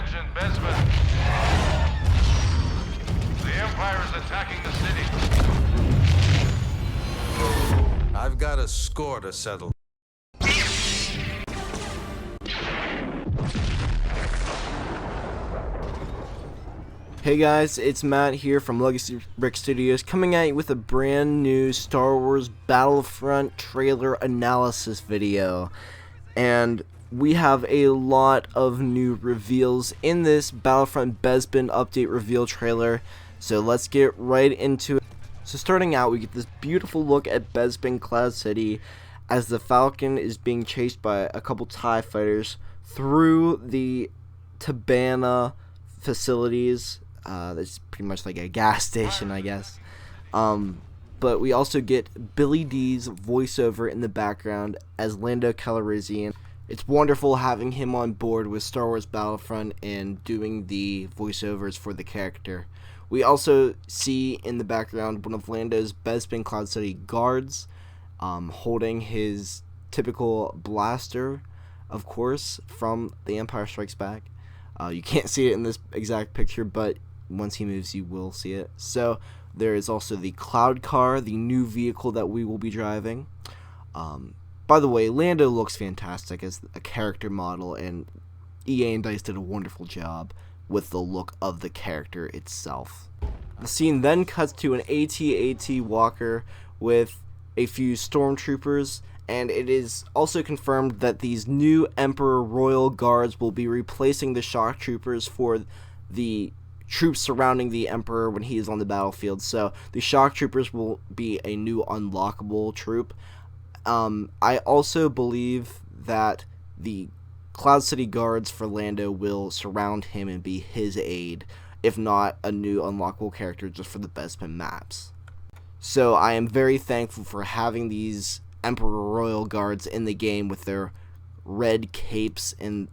attention, Bespin. The Empire is attacking the city. I've got a score to settle. Hey guys, it's Matt here from Legacy Brick Studios, coming at you with a brand new Star Wars Battlefront trailer analysis video. And we have a lot of new reveals in this Battlefront Bespin update reveal trailer, so let's get right into it. So starting out, we get this beautiful look at Bespin Cloud City as the Falcon is being chased by a couple TIE fighters through the Tabana facilities. That's pretty much like a gas station, I guess. But we also get Billy D's voiceover in the background as Lando Calrissian. It's wonderful having him on board with Star Wars Battlefront and doing the voiceovers for the character. We also see in the background one of Lando's Bespin Cloud City guards holding his typical blaster, of course, from The Empire Strikes Back. You can't see it in this exact picture, but once he moves, you will see it. So there is also the Cloud Car, the new vehicle that we will be driving. By the way, Lando looks fantastic as a character model, and EA and DICE did a wonderful job with the look of the character itself. The scene then cuts to an AT-AT walker with a few stormtroopers, and it is also confirmed that these new Emperor Royal Guards will be replacing the shock troopers for the troops surrounding the Emperor when he is on the battlefield. So the shock troopers will be a new unlockable troop. I also believe that the Cloud City guards for Lando will surround him and be his aide, if not a new unlockable character just for the Bespin maps. So I am very thankful for having these Emperor Royal Guards in the game with their red capes, and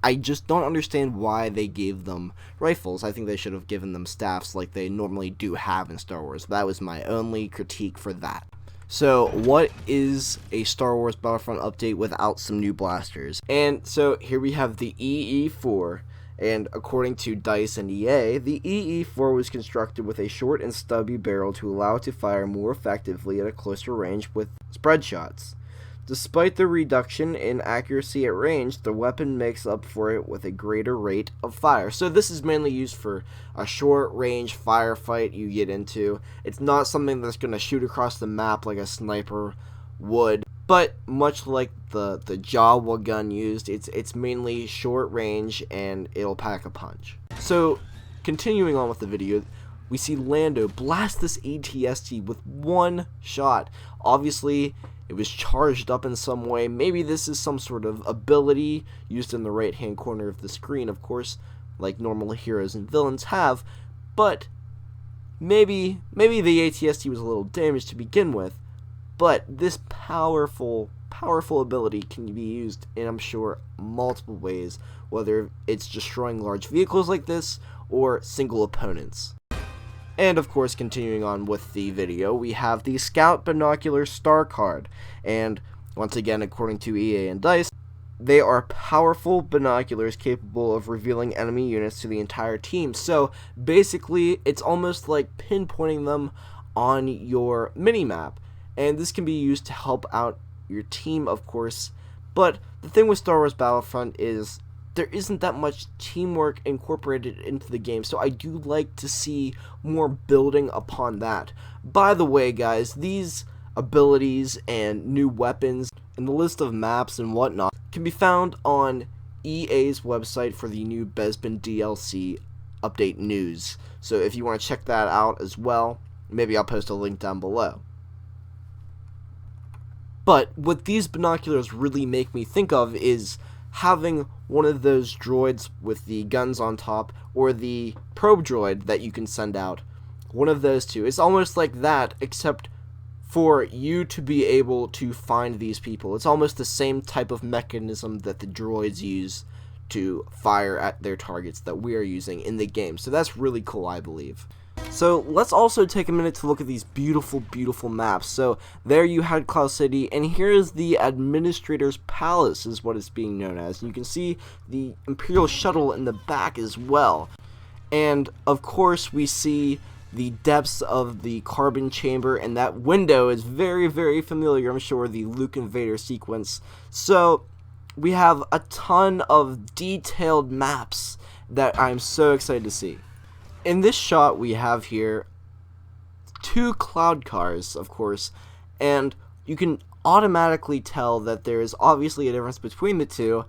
I just don't understand why they gave them rifles. I think they should have given them staffs like they normally do have in Star Wars. That was my only critique for that. So what is a Star Wars Battlefront update without some new blasters? And so here we have the EE-4, and according to DICE and EA, the EE-4 was constructed with a short and stubby barrel to allow it to fire more effectively at a closer range with spread shots. Despite the reduction in accuracy at range, the weapon makes up for it with a greater rate of fire. So this is mainly used for a short-range firefight you get into. It's not something that's going to shoot across the map like a sniper would, but much like the Jawa gun used, it's mainly short-range and it'll pack a punch. So continuing on with the video, we see Lando blast this AT-ST with one shot. Obviously, it was charged up in some way. Maybe this is some sort of ability used in the right-hand corner of the screen, of course, like normal heroes and villains have. But maybe the AT-ST was a little damaged to begin with. But this powerful ability can be used in, I'm sure, multiple ways, whether it's destroying large vehicles like this or single opponents. And of course, continuing on with the video, we have the Scout Binocular Star Card, and once again, according to EA and DICE, they are powerful binoculars capable of revealing enemy units to the entire team. So basically, it's almost like pinpointing them on your minimap, and this can be used to help out your team, of course. But the thing with Star Wars Battlefront is there isn't that much teamwork incorporated into the game, so I do like to see more building upon that. By the way, guys, these abilities and new weapons and the list of maps and whatnot can be found on EA's website for the new Bespin DLC update news. So if you want to check that out as well, maybe I'll post a link down below. But what these binoculars really make me think of is having one of those droids with the guns on top, or the probe droid that you can send out. One of those two. It's almost like that, except for you to be able to find these people. It's almost the same type of mechanism that the droids use to fire at their targets that we are using in the game. So that's really cool, I believe. So let's also take a minute to look at these beautiful maps. So there you had Cloud City, and here is the Administrator's Palace is what it's being known as. And you can see the Imperial Shuttle in the back as well. And of course we see the depths of the carbon chamber, and that window is very familiar, I'm sure, the Luke and Vader sequence. So we have a ton of detailed maps that I'm so excited to see. In this shot we have here 2 cloud cars, of course, and you can automatically tell that there is obviously a difference between the two.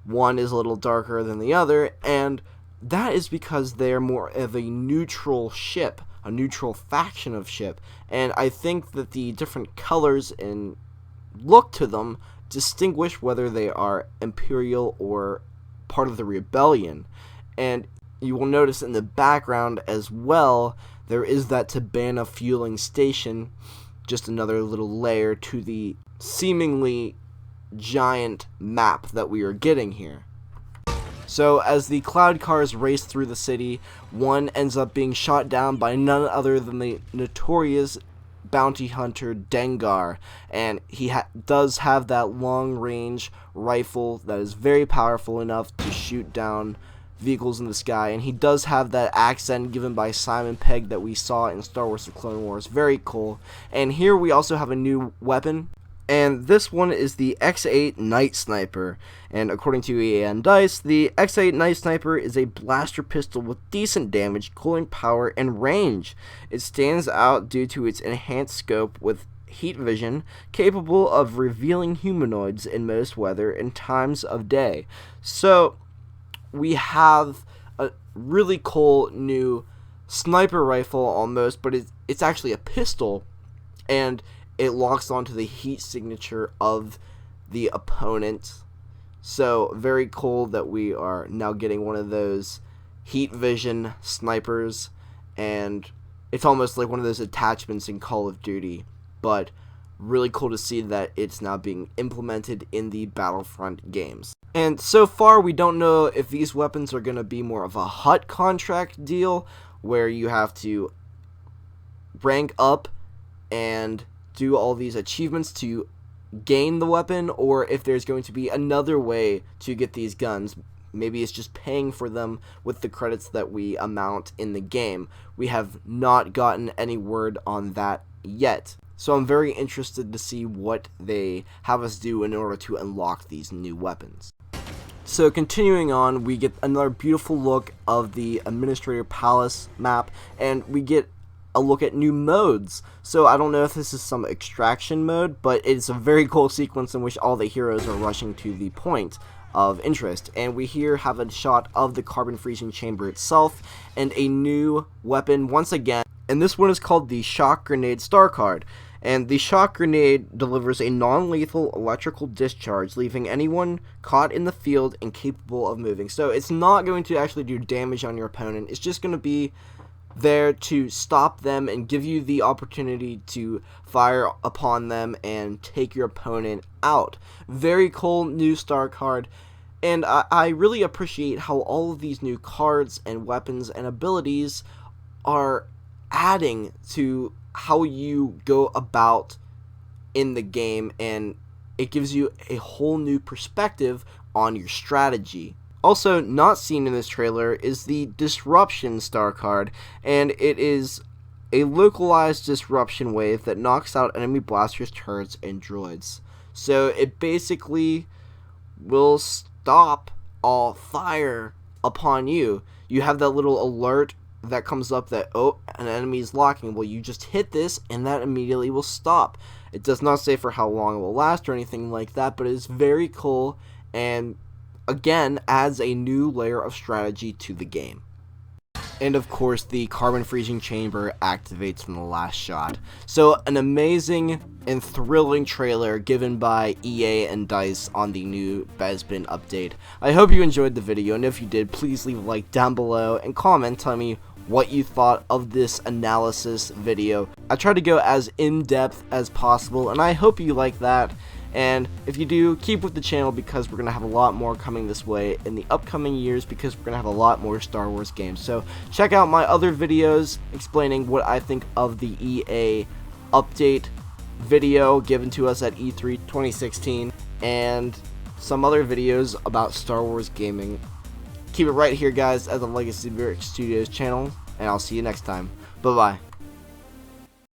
One is a little darker than the other, and that is because they are more of a neutral ship, a neutral faction of ship, and I think that the different colors and look to them distinguish whether they are Imperial or part of the Rebellion. And you will notice in the background as well, there is that Tabana fueling station, just another little layer to the seemingly giant map that we are getting here. So as the cloud cars race through the city, one ends up being shot down by none other than the notorious bounty hunter Dengar, and he does have that long range rifle that is very powerful enough to shoot down vehicles in the sky, and he does have that accent given by Simon Pegg that we saw in Star Wars: The Clone Wars. Very cool. And here we also have a new weapon, and this one is the X8 Night Sniper. And according to EA and DICE, the X8 Night Sniper is a blaster pistol with decent damage, cooling power, and range. It stands out due to its enhanced scope with heat vision, capable of revealing humanoids in most weather and times of day. So we have a really cool new sniper rifle almost, but it's actually a pistol, and it locks onto the heat signature of the opponent. So very cool that we are now getting one of those heat vision snipers, and it's almost like one of those attachments in Call of Duty, but really cool to see that it's now being implemented in the Battlefront games. And so far we don't know if these weapons are going to be more of a HUT contract deal where you have to rank up and do all these achievements to gain the weapon, or if there's going to be another way to get these guns. Maybe it's just paying for them with the credits that we amount in the game. We have not gotten any word on that yet. So I'm very interested to see what they have us do in order to unlock these new weapons. So continuing on, we get another beautiful look of the Administrator Palace map, and we get a look at new modes. So I don't know if this is some extraction mode, but it's a very cool sequence in which all the heroes are rushing to the point of interest. And we here have a shot of the carbon freezing chamber itself and a new weapon once again, and this one is called the Shock Grenade Star Card. And the shock grenade delivers a non-lethal electrical discharge, leaving anyone caught in the field incapable of moving. So it's not going to actually do damage on your opponent. It's just going to be there to stop them and give you the opportunity to fire upon them and take your opponent out. Very cool new star card. And I really appreciate how all of these new cards and weapons and abilities are adding to how you go about in the game, and it gives you a whole new perspective on your strategy. Also not seen in this trailer is the Disruption star card, and it is a localized disruption wave that knocks out enemy blasters, turrets, and droids. So it basically will stop all fire upon you. You have that little alert that comes up that, oh, an enemy is locking. Well, you just hit this and that immediately will stop. It does not say for how long it will last or anything like that, but it is very cool, and again adds a new layer of strategy to the game. And of course the carbon freezing chamber activates from the last shot. So an amazing and thrilling trailer given by EA and DICE on the new Bespin update. I hope you enjoyed the video, and if you did, please leave a like down below and comment telling me what you thought of this analysis video. I tried to go as in-depth as possible, and I hope you like that. And if you do, keep with the channel because we're going to have a lot more coming this way in the upcoming years because we're going to have a lot more Star Wars games. So check out my other videos explaining what I think of the EA update video given to us at E3 2016 and some other videos about Star Wars gaming. Keep it right here, guys, at the Legacy Brick Studios channel, and I'll see you next time. Bye-bye.